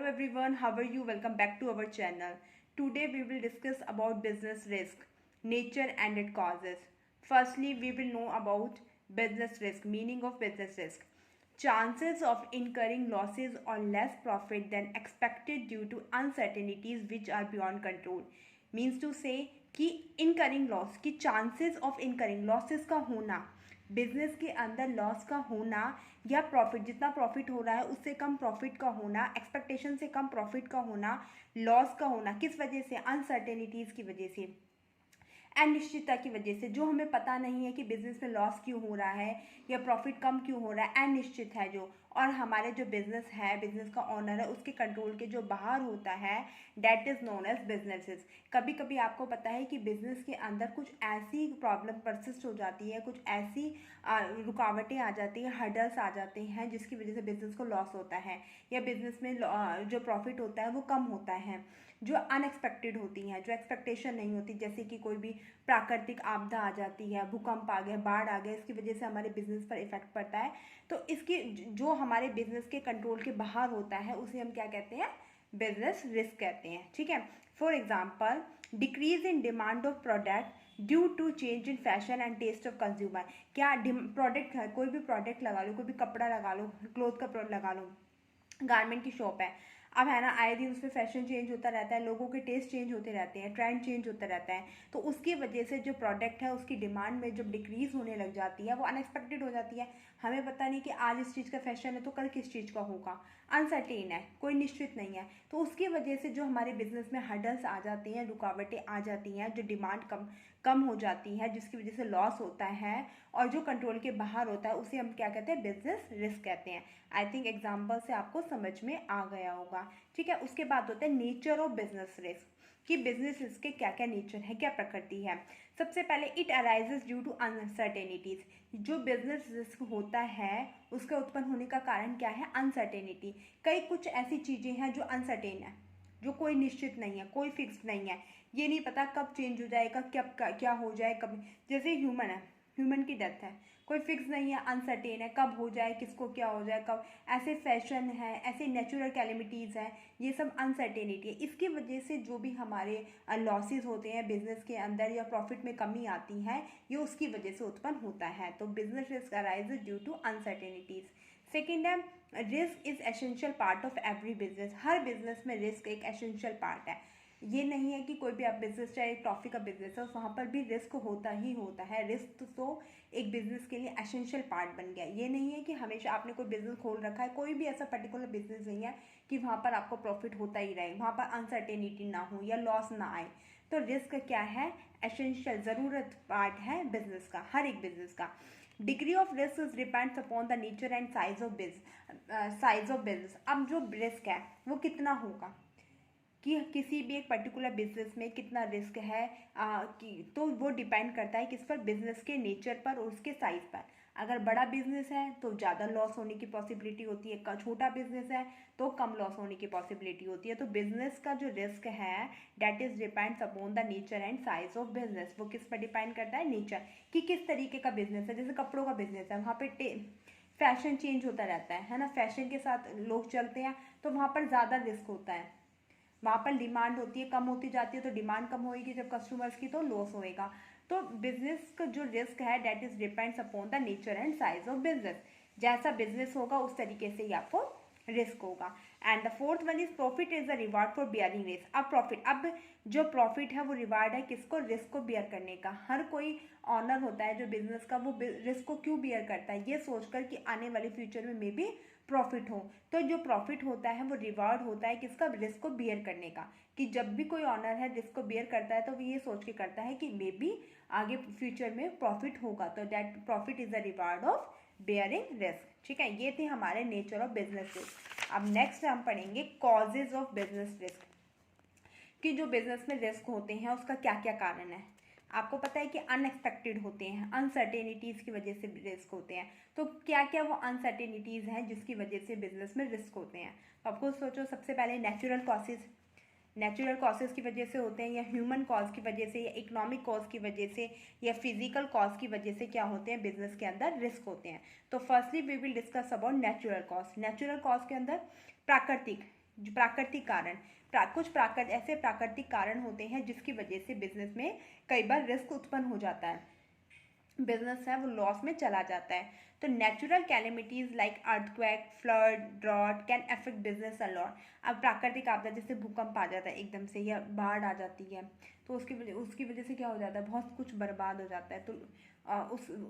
everyone, how are you? Welcome back to our channel. Today we will discuss about business risk, nature and its causes. Firstly, we will know about business risk, meaning of business risk. Chances of incurring losses or less profit than expected due to uncertainties which are beyond control. Means to say कि incurring loss की chances of incurring losses का होना, business के अंदर loss का होना या profit, जितना प्रॉफिट हो रहा है उससे कम प्रॉफिट का होना, एक्सपेक्टेशन से कम प्रॉफिट का होना, लॉस का होना, किस वजह से? अनसर्टेनिटीज़ की वजह से, अनिश्चितता की वजह से। जो हमें पता नहीं है कि बिजनेस में लॉस क्यों हो रहा है या प्रॉफिट कम क्यों हो रहा है, अनिश्चित है जो, और हमारे जो बिजनेस है, बिजनेस का ओनर है, उसके कंट्रोल के जो बाहर होता है, that is known as businesses. कभी कभी आपको पता है कि बिजनेस के अंदर कुछ ऐसी प्रॉब्लम परसिस्ट हो जाती है, कुछ ऐसी रुकावटें आ जाती हैं, हर्डल्स आ जाते हैं जिसकी वजह से बिजनेस को लॉस होता है या बिजनेस में जो प्रॉफिट होता है वो कम होता है, जो अनएक्सपेक्टेड होती हैं, जो एक्सपेक्टेशन नहीं होती। जैसे कि कोई भी प्राकृतिक आपदा आ जाती है, भूकंप आ गया, बाढ़ आ गया, इसकी वजह से हमारे बिजनेस पर इफेक्ट पड़ता है। तो इसकी जो हमारे बिजनेस के कंट्रोल के बाहर होता है उसे हम क्या कहते हैं? बिजनेस रिस्क कहते हैं। ठीक है। For example, decrease in demand of product due to change in fashion and taste of consumer. क्या प्रोडक्ट है, कोई भी प्रोडक्ट लगा लो, कोई भी कपड़ा लगा लो, क्लोथ का प्रोडक्ट लगा लो, गारमेंट की शॉप है, अब है ना, आए दिन उसमें फैशन चेंज होता रहता है, लोगों के टेस्ट चेंज होते रहते हैं, ट्रेंड चेंज होता रहता है। तो उसकी वजह से जो प्रोडक्ट है उसकी डिमांड में जब डिक्रीज होने लग जाती है, वो अनएक्सपेक्टेड हो जाती है। हमें पता नहीं कि आज इस चीज़ का फैशन है तो कल किस चीज़ का होगा, अनसर्टेन है, कोई निश्चित नहीं है। तो उसकी वजह से जो हमारे बिजनेस में हर्डल्स आ जाती हैं, रुकावटें आ जाती हैं, जो डिमांड कम हो जाती है, जिसकी वजह से लॉस होता है और जो कंट्रोल के बाहर होता है, उसे हम क्या कहते हैं? बिजनेस रिस्क कहते हैं। आई थिंक एग्जाम्पल से आपको समझ में आ गया होगा। ठीक है। उसके बाद होता है नेचर ऑफ बिजनेस रिस्क, कि बिजनेस रिस्क के क्या क्या नेचर है, क्या प्रकृति है। सबसे पहले, it arises due to uncertainties. जो बिजनेस रिस्क होता है उसका उत्पन्न होने का कारण क्या है? अनसर्टेनिटी। कई कुछ ऐसी चीज़ें हैं जो अनसर्टेन है, जो कोई निश्चित नहीं है, कोई फिक्स्ड नहीं है, ये नहीं पता कब चेंज हो जाएगा, कब क्या हो जाए, कब। जैसे ह्यूमन है, ह्यूमन की डेथ है, कोई फिक्स नहीं है, अनसर्टेन है, कब हो जाए, किसको क्या हो जाए, कब। ऐसे फैशन है, ऐसे नेचुरल कैलेमिटीज़ हैं, ये सब अनसर्टेनिटी है। इसकी वजह से जो भी हमारे लॉसेस होते हैं बिजनेस के अंदर या प्रॉफिट में कमी आती है, ये उसकी वजह से उत्पन्न होता है। तो business risk arises due to uncertainties. Second है, risk is essential part of every business. हर बिजनेस में रिस्क एक एसेंशियल पार्ट है। ये नहीं है कि कोई भी आप बिजनेस, चाहे टॉफ़ी का बिजनेस है, वहाँ पर भी रिस्क होता ही होता है। रिस्क तो एक बिजनेस के लिए एसेंशियल पार्ट बन गया। ये नहीं है कि हमेशा आपने कोई बिजनेस खोल रखा है, कोई भी ऐसा पर्टिकुलर बिजनेस नहीं है कि वहाँ पर आपको प्रॉफिट होता ही रहे, वहाँ पर अनसर्टेनिटी ना हो या लॉस ना आए। तो रिस्क क्या है? एसेंशियल, ज़रूरत पार्ट है बिजनेस का, हर एक बिजनेस का। Degree of risk depends upon the nature and size of business. अब जो रिस्क है वो कितना होगा, कि किसी भी एक पर्टिकुलर बिजनेस में कितना रिस्क है, तो वो डिपेंड करता है किस पर? बिजनेस के नेचर पर और उसके साइज पर। अगर बड़ा बिजनेस है तो ज़्यादा लॉस होने की पॉसिबिलिटी होती है, छोटा बिजनेस है तो कम लॉस होने की पॉसिबिलिटी होती है। तो बिजनेस का जो रिस्क है that is depends upon the nature and size of business. वो किस पर डिपेंड करता है? नेचर, कि किस तरीके का बिजनेस है। जैसे कपड़ों का बिजनेस है, वहाँ पे फैशन चेंज होता रहता है ना, फैशन के साथ लोग चलते हैं, तो वहाँ पर ज़्यादा रिस्क होता है। वहाँ पर डिमांड होती है, कम होती जाती है, तो डिमांड कम होएगी जब कस्टमर्स की, तो लॉस होएगा। तो बिजनेस का जो रिस्क है that is depends upon the nature and size of business. जैसा बिजनेस होगा उस तरीके से ही आपको रिस्क होगा। And the fourth one is profit is the reward for bearing risk. अब जो प्रॉफिट है वो रिवार्ड है किसको? रिस्क को बियर करने का। हर कोई ऑनर होता है जो बिजनेस का, वो रिस्क को क्यों बियर करता है? ये सोचकर कि आने वाले फ्यूचर में मे बी प्रॉफिट हो। तो जो प्रॉफिट होता है वो रिवार्ड होता है किसका? रिस्क को बियर करने का। कि जब भी कोई ऑनर है रिस्क को बियर करता है तो वो ये सोच के करता है कि मे बी आगे फ्यूचर में प्रॉफिट होगा, तो that profit is the reward of bearing risk. ठीक है, ये थे हमारे नेचर ऑफ बिजनेस रिस्क। अब नेक्स्ट हम पढ़ेंगे कॉजेज ऑफ बिजनेस रिस्क, कि जो बिजनेस में रिस्क होते हैं उसका क्या क्या कारण है। आपको पता है कि अनएक्सपेक्टेड होते हैं, अनसर्टेनिटीज़ की वजह से रिस्क होते हैं। तो क्या क्या वो अनसर्टेनिटीज़ हैं जिसकी वजह से बिजनेस में रिस्क होते हैं? तो आपको सोचो, सबसे पहले नेचुरल कॉजेज़ की वजह से होते हैं, या ह्यूमन कॉज की वजह से, या इकोनॉमिक कॉज की वजह से, या फिजिकल कॉज की वजह से क्या होते हैं? बिजनेस के अंदर रिस्क होते हैं। तो firstly we will discuss about natural cause. Natural cause के अंदर प्राकृतिक, प्राकृतिक कारण, कुछ ऐसे प्राकृतिक कारण होते हैं जिसकी वजह से बिजनेस में कई बार रिस्क उत्पन्न हो जाता है, बिजनेस है वो लॉस में चला जाता है। तो natural calamities like earthquake, flood, drought can affect business a lot. अब प्राकृतिक आपदा जैसे भूकंप आ जाता है एकदम से या बाढ़ आ जाती है, तो उसकी वजह से क्या हो जाता है, बहुत कुछ बर्बाद हो जाता है। तो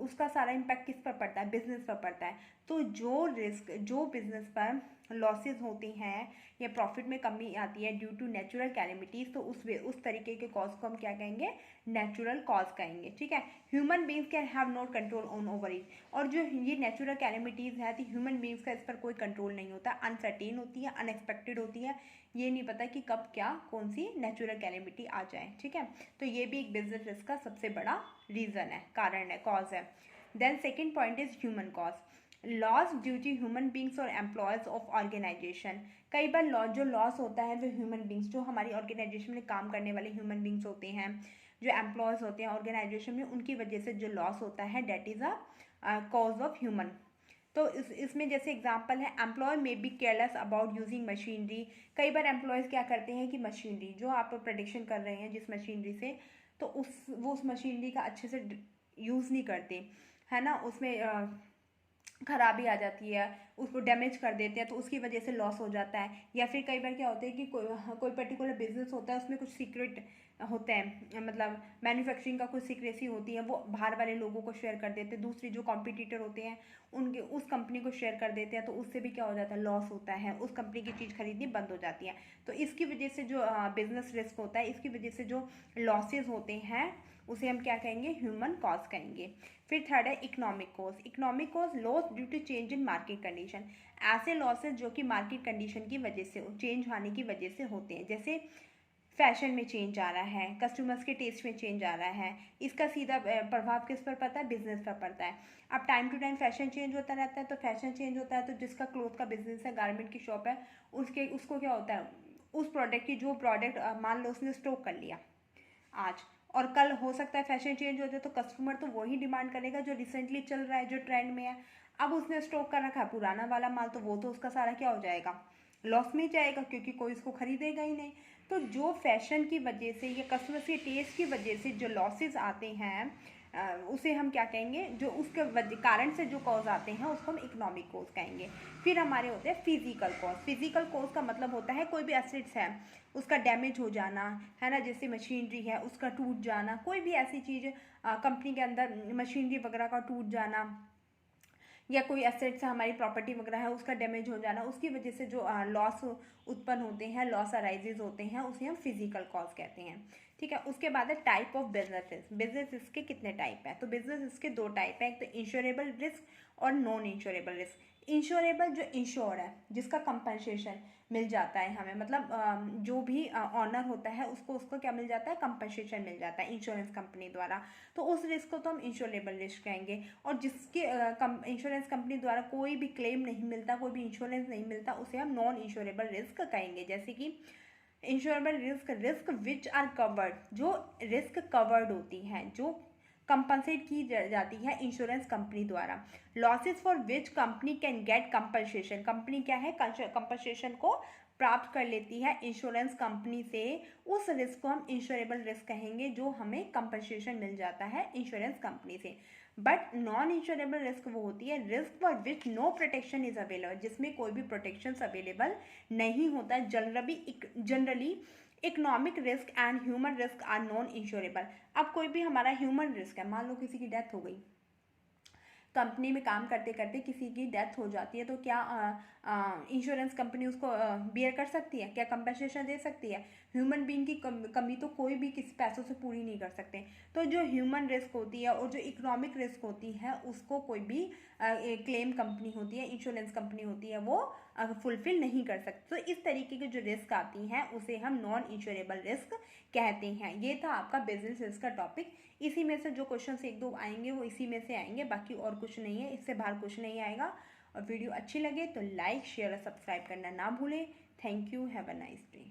उसका सारा इम्पैक्ट किस पर पड़ता है, बिजनेस पर पड़ता है। तो जो बिजनेस पर लॉसेस होती हैं या प्रॉफिट में कमी आती है ड्यू टू नेचुरल कैलेमिटीज, तो उस तरीके के कॉज को हम क्या कहेंगे, नेचुरल कॉज कहेंगे। ठीक है, human beings can have no control on over it. और जो ये नेचुरल कैलेमिटीज़ है तो ह्यूमन बींग्स का इस पर कोई कंट्रोल नहीं होता, अनसर्टेन होती है, अनएक्सपेक्टेड होती है, ये नहीं पता कि कब क्या कौन सी नेचुरल कैलेमिटी आ जाए। ठीक है, तो ये भी एक बिजनेस रिस्क का सबसे बड़ा रीज़न है, कारण है, कॉज है। Then second point is human cause, loss due to human beings और एम्प्लॉयज ऑफ ऑर्गेनाइजेशन। कई बार जो लॉस होता है वो ह्यूमन बींग्स, जो हमारी ऑर्गेनाइजेशन में काम करने वाले ह्यूमन बींग्स होते हैं, जो एम्प्लॉयज़ होते हैं ऑर्गेनाइजेशन में, उनकी वजह से जो लॉस होता है that is a cause of human. तो इसमें जैसे एग्जांपल है, employee may be careless about using machinery. कई बार एम्प्लॉयज़ क्या करते हैं कि मशीनरी जो आप प्रोडक्शन कर रहे हैं जिस मशीनरी से, तो उस मशीनरी का अच्छे से यूज़ नहीं करते, है ना, उसमें खराबी आ जाती है, उसको डैमेज कर देते हैं, तो उसकी वजह से लॉस हो जाता है। या फिर कई बार क्या होता है कि कोई पर्टिकुलर बिजनेस होता है, उसमें कुछ सीक्रेट होते हैं, मतलब मैन्युफैक्चरिंग का कुछ सीक्रेसी होती है, वो बाहर वाले लोगों को शेयर कर देते हैं, दूसरी जो कॉम्पिटिटर होते हैं उनके उस कंपनी को शेयर कर देते हैं, तो उससे भी क्या हो जाता है, लॉस होता है, उस कंपनी की चीज़ खरीदनी बंद हो जाती है। तो इसकी वजह से जो बिजनेस रिस्क होता है, इसकी वजह से जो लॉसेज होते हैं उसे हम क्या कहेंगे, ह्यूमन कॉज कहेंगे। फिर थर्ड है economic cause, economic cause loss due to change in market condition. ऐसे लॉसेज जो कि मार्केट कंडीशन की वजह से, चेंज होने की वजह से होते हैं, जैसे फैशन में चेंज आ रहा है, कस्टमर्स के टेस्ट में चेंज आ रहा है, इसका सीधा प्रभाव किस पर पड़ता है, बिजनेस पर पड़ता है। अब time to time fashion change होता रहता है, तो फैशन चेंज होता है, तो जिसका क्लोथ का बिजनेस है, गारमेंट की शॉप है, उसको क्या होता है, उस प्रोडक्ट की जो प्रोडक्ट मान लो उसने स्टॉक कर लिया आज, और कल हो सकता है फैशन चेंज हो जाए, तो कस्टमर तो वही डिमांड करेगा जो रिसेंटली चल रहा है, जो ट्रेंड में है। अब उसने स्टॉक कर रखा है पुराना वाला माल, तो वो तो उसका सारा क्या हो जाएगा, लॉस में जाएगा, क्योंकि कोई इसको खरीदेगा ही नहीं। तो जो फैशन की वजह से या कस्टमर के टेस्ट की वजह से जो लॉसेस आते हैं, उसे हम क्या कहेंगे, जो उसके कारण से जो कॉज आते हैं उसको हम इकोनॉमिक कॉज कहेंगे। फिर हमारे होते हैं फिजिकल कॉज। फिजिकल कॉज का मतलब होता है कोई भी एसेट्स है उसका डैमेज हो जाना, है ना, जैसे मशीनरी है उसका टूट जाना, कोई भी ऐसी चीज़ कंपनी के अंदर मशीनरी वगैरह का टूट जाना, या कोई एसेट्स हमारी प्रॉपर्टी वगैरह है उसका डैमेज हो जाना, उसकी वजह से जो लॉस उत्पन्न होते हैं, लॉस अराइजेज होते हैं, उसे हम फिजिकल कॉज कहते हैं। ठीक है, उसके बाद है टाइप ऑफ बिजनेसेस। बिजनेस इसके कितने टाइप हैं, तो बिजनेस इसके दो टाइप है, एक तो इंश्योरेबल रिस्क और नॉन इंश्योरेबल रिस्क। इंश्योरेबल जो इंश्योर है, जिसका कंपनसेशन मिल जाता है हमें, मतलब जो भी ऑनर होता है उसको क्या मिल जाता है, कंपनसेशन मिल जाता है इंश्योरेंस कंपनी द्वारा, तो उस रिस्क को तो हम इंश्योरेबल रिस्क कहेंगे। और जिसके इंश्योरेंस कंपनी द्वारा कोई भी क्लेम नहीं मिलता, कोई भी इंश्योरेंस नहीं मिलता, उसे हम नॉन इंश्योरेबल रिस्क कहेंगे। जैसे कि insurable risk which are covered, जो रिस्क कवर्ड होती हैं, जो कंपनसेट की जाती है इंश्योरेंस कंपनी द्वारा। Losses for which company can get compensation, company क्या है, कंपनसेशन को प्राप्त कर लेती है इंश्योरेंस कंपनी से, उस रिस्क को हम इंश्योरेबल रिस्क कहेंगे, जो हमें कंपनसेशन मिल जाता है इंश्योरेंस कंपनी से। बट नॉन इंश्योरेबल रिस्क वो होती है risk for which no protection is available, जिसमें कोई भी प्रोटेक्शन अवेलेबल नहीं होता है। Generally economic risk and human risk are non insurable. अब कोई भी हमारा ह्यूमन रिस्क है, मान लो किसी की डेथ हो गई, कंपनी में काम करते करते किसी की डेथ हो जाती है, तो क्या इंश्योरेंस कंपनी उसको बियर कर सकती है, क्या कंपनसेशन दे सकती है? ह्यूमन बीइंग की कमी तो कोई भी किसी पैसों से पूरी नहीं कर सकते। तो जो ह्यूमन रिस्क होती है और जो इकोनॉमिक रिस्क होती है उसको कोई भी क्लेम कंपनी होती है, इंश्योरेंस कंपनी होती है, वो फुलफिल नहीं कर सकते। तो इस तरीके की जो रिस्क आती हैं उसे हम नॉन इंश्योरेबल रिस्क कहते हैं। ये था आपका बिजनेस रिस्क का टॉपिक। इसी में से जो क्वेश्चन एक दो आएंगे वो इसी में से आएंगे, बाकी और कुछ नहीं है, इससे बाहर कुछ नहीं आएगा। और वीडियो अच्छी लगे तो लाइक, शेयर और सब्सक्राइब करना ना भूलें। Thank you, have a nice day.